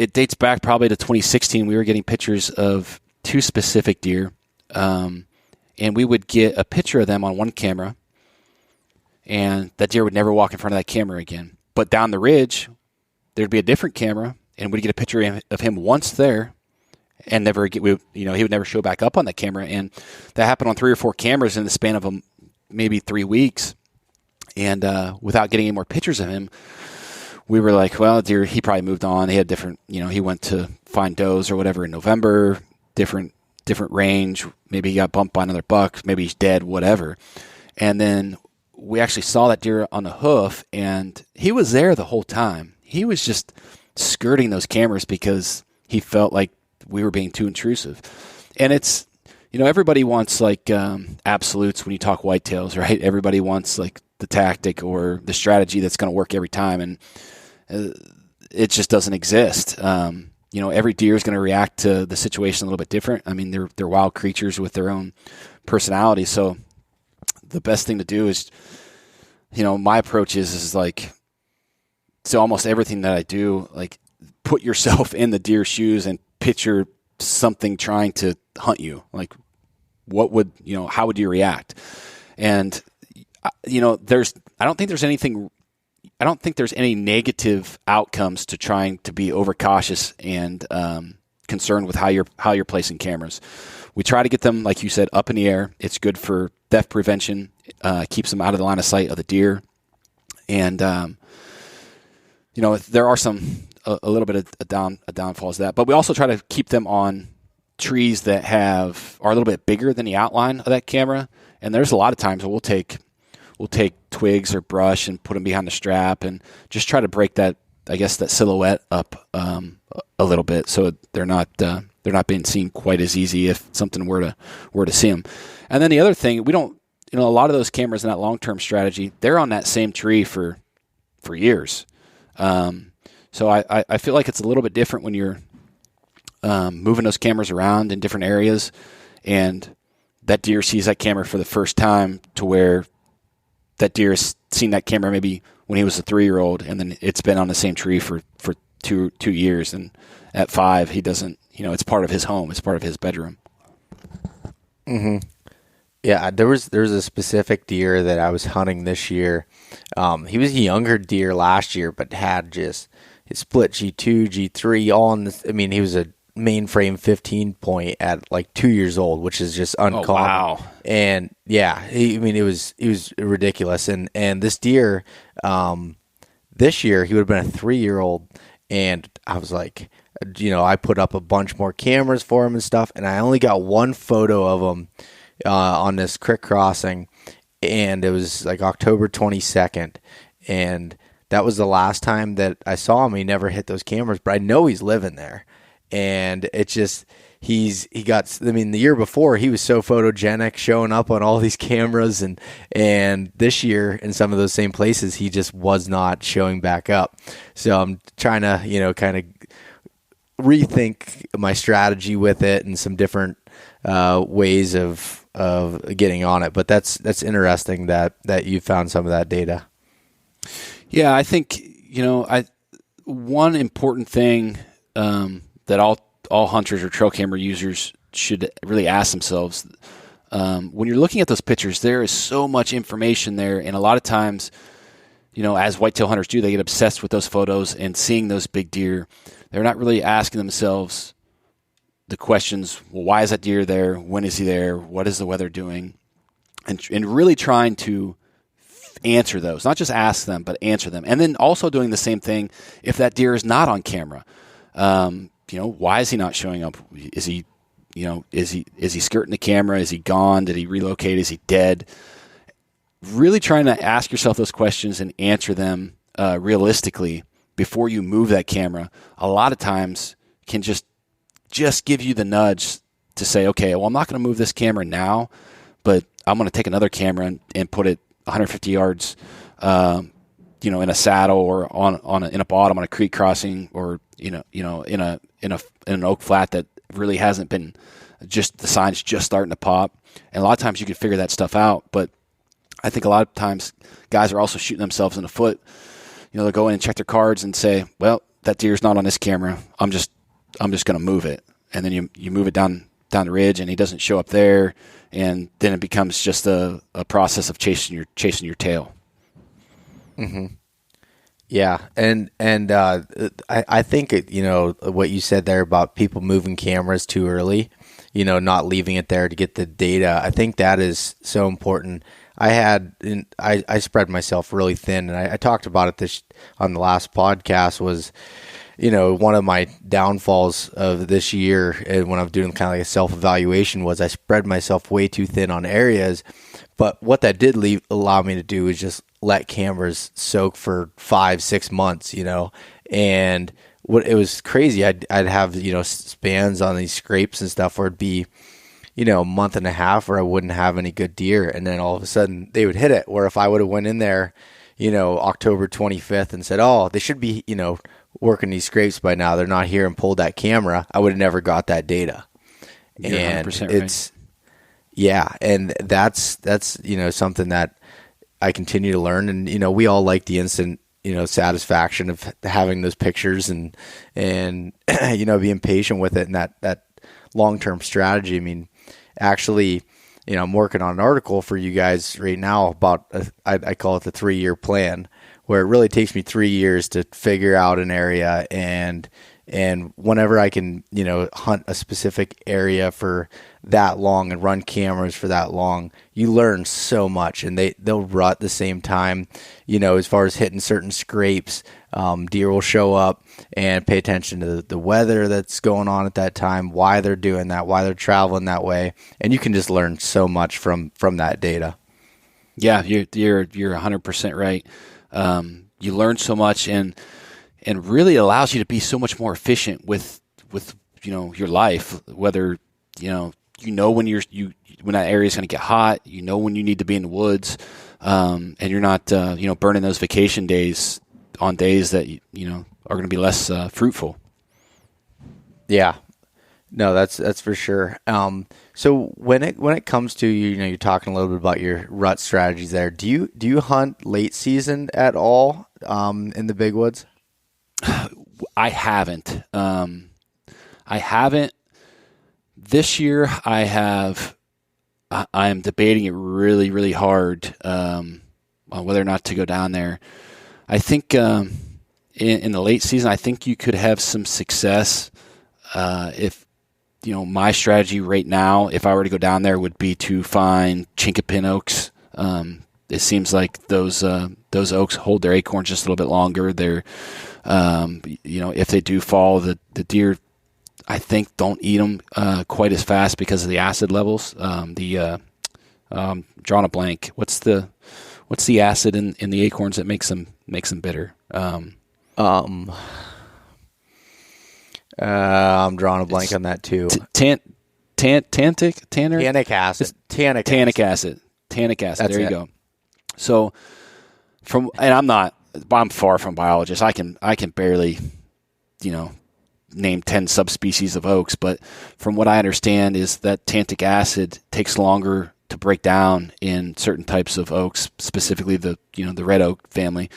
It dates back probably to 2016. We were getting pictures of 2 specific deer, and we would get a picture of them on one camera, and that deer would never walk in front of that camera again. But down the ridge, there'd be a different camera, and we'd get a picture of him once there, and he would never show back up on that camera. And that happened on 3 or 4 cameras in the span of maybe 3 weeks. And without getting any more pictures of him, we were like, well, deer, he probably moved on. He had different, he went to find does or whatever in November, different range. Maybe he got bumped by another buck. Maybe he's dead, whatever. And then we actually saw that deer on the hoof, and he was there the whole time. He was just skirting those cameras because he felt like we were being too intrusive. And it's, everybody wants like absolutes when you talk whitetails, right? Everybody wants like the tactic or the strategy that's going to work every time, and it just doesn't exist. Every deer is going to react to the situation a little bit different. I mean, they're wild creatures with their own personality. So the best thing to do is, my approach is like, so almost everything that I do, like put yourself in the deer's shoes and picture something trying to hunt you. Like what would, how would you react? And, I don't think there's any negative outcomes to trying to be overcautious and concerned with how you're placing cameras. We try to get them, like you said, up in the air. It's good for theft prevention, keeps them out of the line of sight of the deer. And, there are a little bit of downfalls to that, but we also try to keep them on trees that are a little bit bigger than the outline of that camera. And there's a lot of times we'll take twigs or brush and put them behind the strap and just try to break that silhouette up a little bit, so they're not being seen quite as easy if something were to see them. And then the other thing, we don't, a lot of those cameras in that long-term strategy, they're on that same tree for years. So I feel like it's a little bit different when you're moving those cameras around in different areas, and that deer sees that camera for the first time, to where that deer has seen that camera maybe when he was a 3-year-old, and then it's been on the same tree for 2 years. And at 5, he doesn't, it's part of his home. It's part of his bedroom. Mm-hmm. Yeah, there was a specific deer that I was hunting this year. He was a younger deer last year, but had just split G2, G3, all in this. I mean, he was a mainframe 15 point at like 2 years old, which is just uncommon. Oh, wow. And yeah, it was ridiculous. And this deer, this year he would have been a 3-year-old, and I was like, I put up a bunch more cameras for him and stuff, and I only got one photo of him on this creek crossing, and it was like October 22nd, and that was the last time that I saw him. He never hit those cameras, but I know he's living there. And it's just, the year before he was so photogenic, showing up on all these cameras, and this year in some of those same places, he just was not showing back up. So I'm trying to, kind of rethink my strategy with it and some different ways of getting on it. But that's interesting that you found some of that data. Yeah, I think, one important thing that all hunters or trail camera users should really ask themselves, when you're looking at those pictures, there is so much information there, and a lot of times, as whitetail hunters do, they get obsessed with those photos and seeing those big deer. They're not really asking themselves the questions, well, why is that deer there? When is he there? What is the weather doing? And really trying to answer those, not just ask them, but answer them. And then also doing the same thing if that deer is not on camera. Why is he not showing up? Is he skirting the camera? Is he gone? Did he relocate? Is he dead? Really trying to ask yourself those questions and answer them realistically before you move that camera. A lot of times can just give you the nudge to say, okay, well, I'm not going to move this camera now, but I'm going to take another camera and put it 150 yards, in a saddle or in a bottom on a creek crossing, or in an oak flat that really hasn't been, just the sign's just starting to pop. And a lot of times you can figure that stuff out, but I think a lot of times guys are also shooting themselves in the foot. They'll go in and check their cards and say, well, that deer's not on this camera. I'm just going to move it. And then you move it down the ridge and he doesn't show up there. And then it becomes just a process of chasing your tail. Mm-hmm. Yeah. And I think, what you said there about people moving cameras too early, not leaving it there to get the data. I think that is so important. I spread myself really thin, and I talked about it on the last podcast. Was one of my downfalls of this year, and when I was doing kind of like a self-evaluation, was I spread myself way too thin on areas. But what that did allow me to do is just let cameras soak for 5-6 months, and it was crazy. I'd have, spans on these scrapes and stuff where it'd be, a month and a half where I wouldn't have any good deer. And then all of a sudden they would hit it, where if I would have went in there, October 25th and said, oh, they should be, working these scrapes by now, they're not here, and pulled that camera, I would have never got that data. You're and 100% it's, right. Yeah. And that's, something that I continue to learn. And, we all like the instant, satisfaction of having those pictures and, being patient with it, and that long-term strategy. I mean, actually, I'm working on an article for you guys right now about, I call it the 3-year plan, where it really takes me 3 years to figure out an area, and whenever I can, hunt a specific area for that long and run cameras for that long, you learn so much, and they'll rut at the same time, as far as hitting certain scrapes. Deer will show up and pay attention to the weather that's going on at that time, why they're doing that, why they're traveling that way, and you can just learn so much from that data. Yeah, you're 100% right. You learn so much, and really allows you to be so much more efficient with your life. Whether when when that area is going to get hot, when you need to be in the woods, and you're not burning those vacation days on days that are going to be less fruitful. Yeah, no, that's for sure. So when it comes to you're talking a little bit about your rut strategies there. Do you hunt late season at all in the big woods? I haven't. I haven't. This year I have. I am debating it really, really hard on whether or not to go down there. I think in the late season, I think you could have some success if, my strategy right now, if I were to go down there, would be to find chinkapin oaks. It seems like those oaks hold their acorns just a little bit longer. They're, if they do fall, the deer, I think, don't eat them quite as fast because of the acid levels. Drawing a blank. What's the acid in the acorns that makes them bitter? I'm drawing a blank on that too. Tannic acid. Tannic acid. That's there you it. go. So I'm far from biologist. I can barely, name 10 subspecies of oaks, but from what I understand is that tannic acid takes longer to break down in certain types of oaks, specifically the red oak family.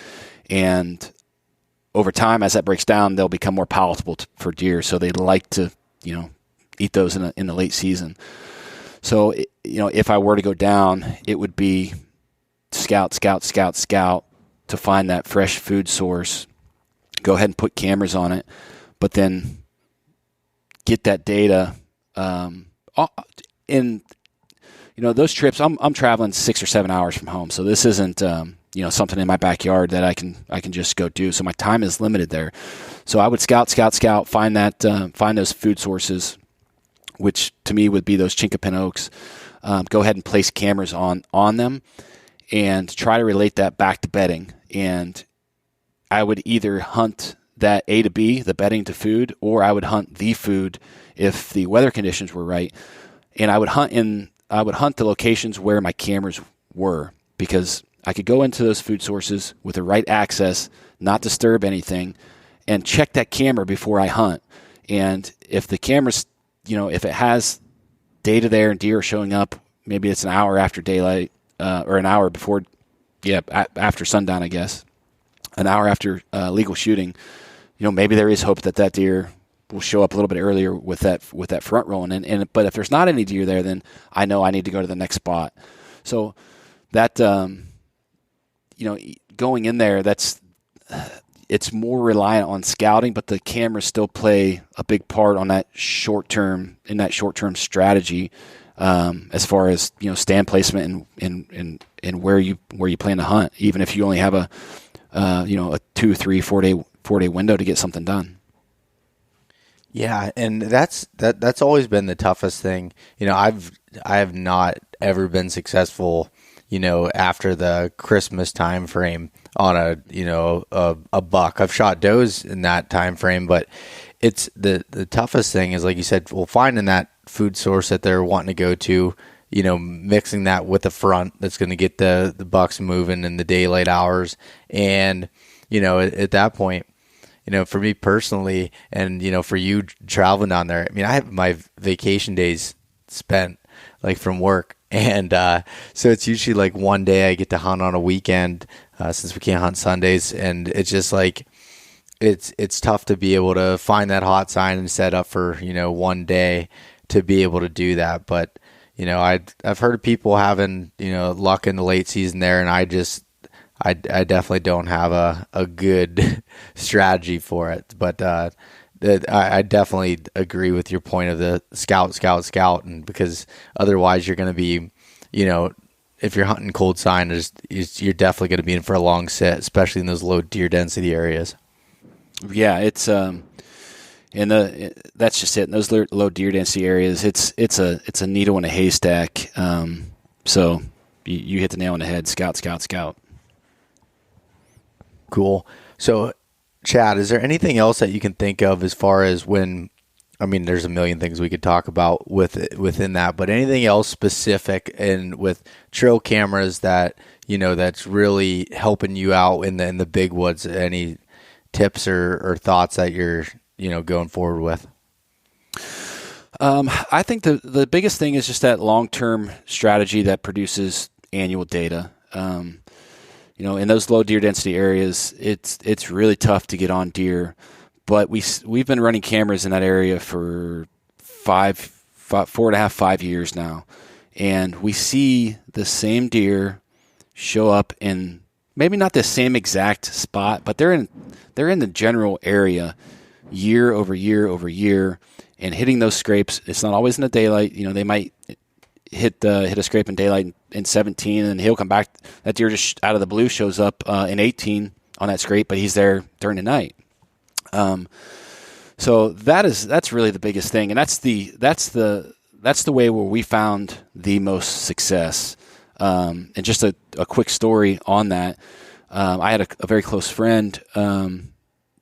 And over time, as that breaks down, they'll become more palatable for deer. So they like to, eat those in the late season. So, if I were to go down, it would be scout to find that fresh food source, go ahead and put cameras on it, but then get that data. Those trips, I'm traveling 6 or 7 hours from home. So this isn't, something in my backyard that I can just go do. So my time is limited there. So I would scout, find those food sources, which to me would be those chinkapin oaks. Go ahead and place cameras on them and try to relate that back to bedding. And I would either hunt that A to B, the bedding to food, or I would hunt the food if the weather conditions were right. And I would hunt the locations where my cameras were, because I could go into those food sources with the right access, not disturb anything, and check that camera before I hunt. And if the camera's, if it has data there and deer are showing up, maybe it's an hour after daylight, or an hour before, after sundown, I guess, an hour after legal shooting, maybe there is hope that deer will show up a little bit earlier with that front rolling. But if there's not any deer there, then I know I need to go to the next spot. So that, going in there, it's more reliant on scouting, but the cameras still play a big part on that short-term strategy, as far as, stand placement and where you plan to hunt, even if you only have a 2, 3, 4 day window to get something done. Yeah, and that's always been the toughest thing. I have not ever been successful, after the Christmas time frame on a buck. I've shot does in that time frame, but it's the toughest thing is, like you said, finding that food source that they're wanting to go to, mixing that with the front that's going to get the bucks moving in the daylight hours. And, at that point, for me personally, and, for you traveling down there, I have my vacation days spent like from work. And so it's usually like one day I get to hunt on a weekend, since we can't hunt Sundays. And it's just like, it's tough to be able to find that hot sign and set up for, one day to be able to do that. But, I've heard of people having, luck in the late season there, and I definitely don't have a good strategy for it. But I definitely agree with your point of the scout, and because otherwise you're going to be, if you're hunting cold sign, you're definitely going to be in for a long sit, especially in those low deer density areas. Yeah, it's that's just it. In those low deer density areas, it's a needle in a haystack. So you hit the nail on the head. Scout. Cool. So, Chad, is there anything else that you can think of as far as there's a million things we could talk about within that, but anything else specific and with trail cameras that, that's really helping you out in the big woods? Any tips or thoughts that you're, going forward with? I think the biggest thing is just that long-term strategy that produces annual data. In those low deer density areas, it's really tough to get on deer, but we've been running cameras in that area for 4.5, 5 years now, and we see the same deer show up in maybe not the same exact spot, but they're in the general area year over year over year, and hitting those scrapes. It's not always in the daylight. They might hit a scrape in daylight in 17, and he'll come back. That deer just out of the blue shows up in 18 on that scrape, but he's there during the night. So that's really the biggest thing, and that's the way where we found the most success. And just a quick story on that. I had a very close friend,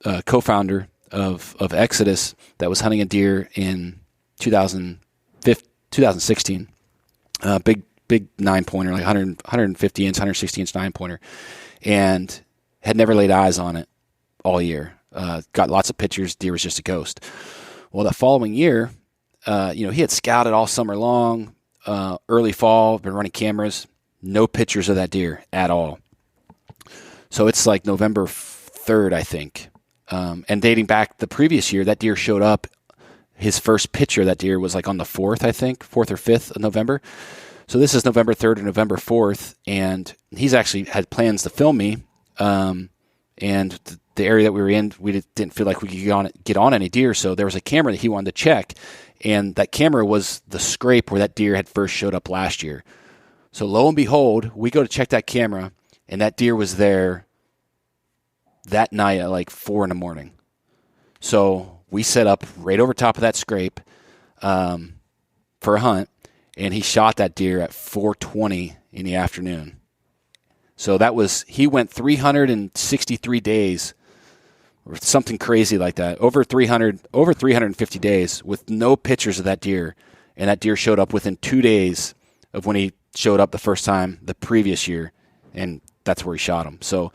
co-founder of Exodus, that was hunting a deer in 2016. Big 9-pointer, like 150 inch, 160 inch 9-pointer, and had never laid eyes on it all year. Got lots of pictures. Deer was just a ghost. Well, the following year, he had scouted all summer long, early fall, been running cameras, no pictures of that deer at all. So it's like November 3rd, I think. And dating back the previous year, that deer showed up. His first picture of that deer was like on the 4th, I think, 4th or 5th of November. So this is November 3rd or November 4th, and he's actually had plans to film me. And the area that we were in, we didn't feel like we could get on any deer, so there was a camera that he wanted to check, and that camera was the scrape where that deer had first showed up last year. So lo and behold, we go to check that camera, and that deer was there that night at like 4 a.m. So we set up right over top of that scrape for a hunt, and he shot that deer at 4:20 in the afternoon. So he went 363 days or something crazy like that, over 350 days with no pictures of that deer. And that deer showed up within 2 days of when he showed up the first time the previous year. And that's where he shot him. So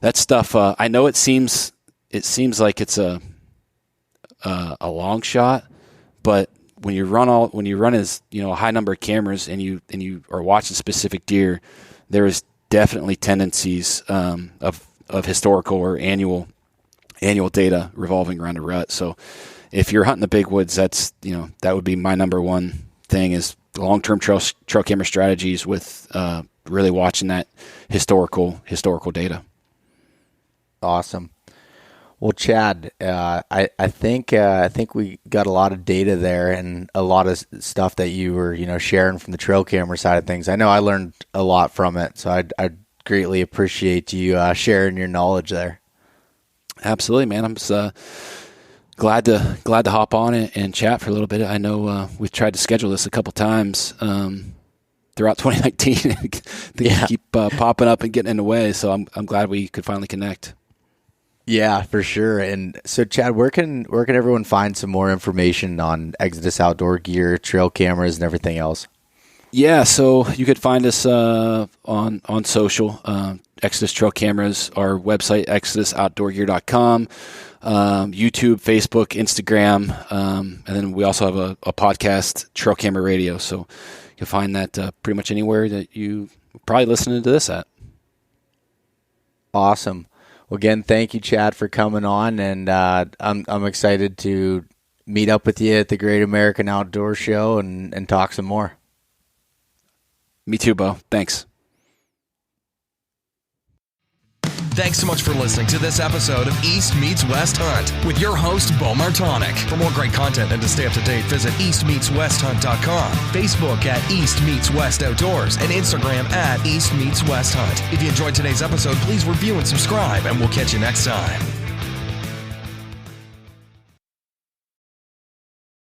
that stuff, I know it seems like it's a long shot, but when you run as, a high number of cameras and you are watching specific deer, there is definitely tendencies of historical or annual data revolving around a rut. So if you're hunting the big woods, that would be my number one thing, is long-term trail camera strategies with really watching that historical data. Awesome. Well, Chad, I think we got a lot of data there and a lot of stuff that you were sharing from the trail camera side of things. I know I learned a lot from it, so I'd greatly appreciate you sharing your knowledge there. Absolutely, man. I'm just glad to hop on and chat for a little bit. I know we've tried to schedule this a couple times throughout 2019. Things keep popping up and getting in the way, so I'm glad we could finally connect. Yeah, for sure. And so, Chad, where can everyone find some more information on Exodus Outdoor Gear, trail cameras, and everything else? Yeah, so you could find us on social, Exodus Trail Cameras, our website, exodusoutdoorgear.com, YouTube, Facebook, Instagram, and then we also have a podcast, Trail Camera Radio. So you'll find that pretty much anywhere that you probably listening to this at. Awesome. Well, again, thank you, Chad, for coming on, and I'm excited to meet up with you at the Great American Outdoor Show and talk some more. Me too, Bo. Thanks. Thanks so much for listening to this episode of East Meets West Hunt with your host, Bo Martonic. For more great content and to stay up to date, visit eastmeetswesthunt.com, Facebook at East Meets West Outdoors, and Instagram at East Meets West Hunt. If you enjoyed today's episode, please review and subscribe, and we'll catch you next time.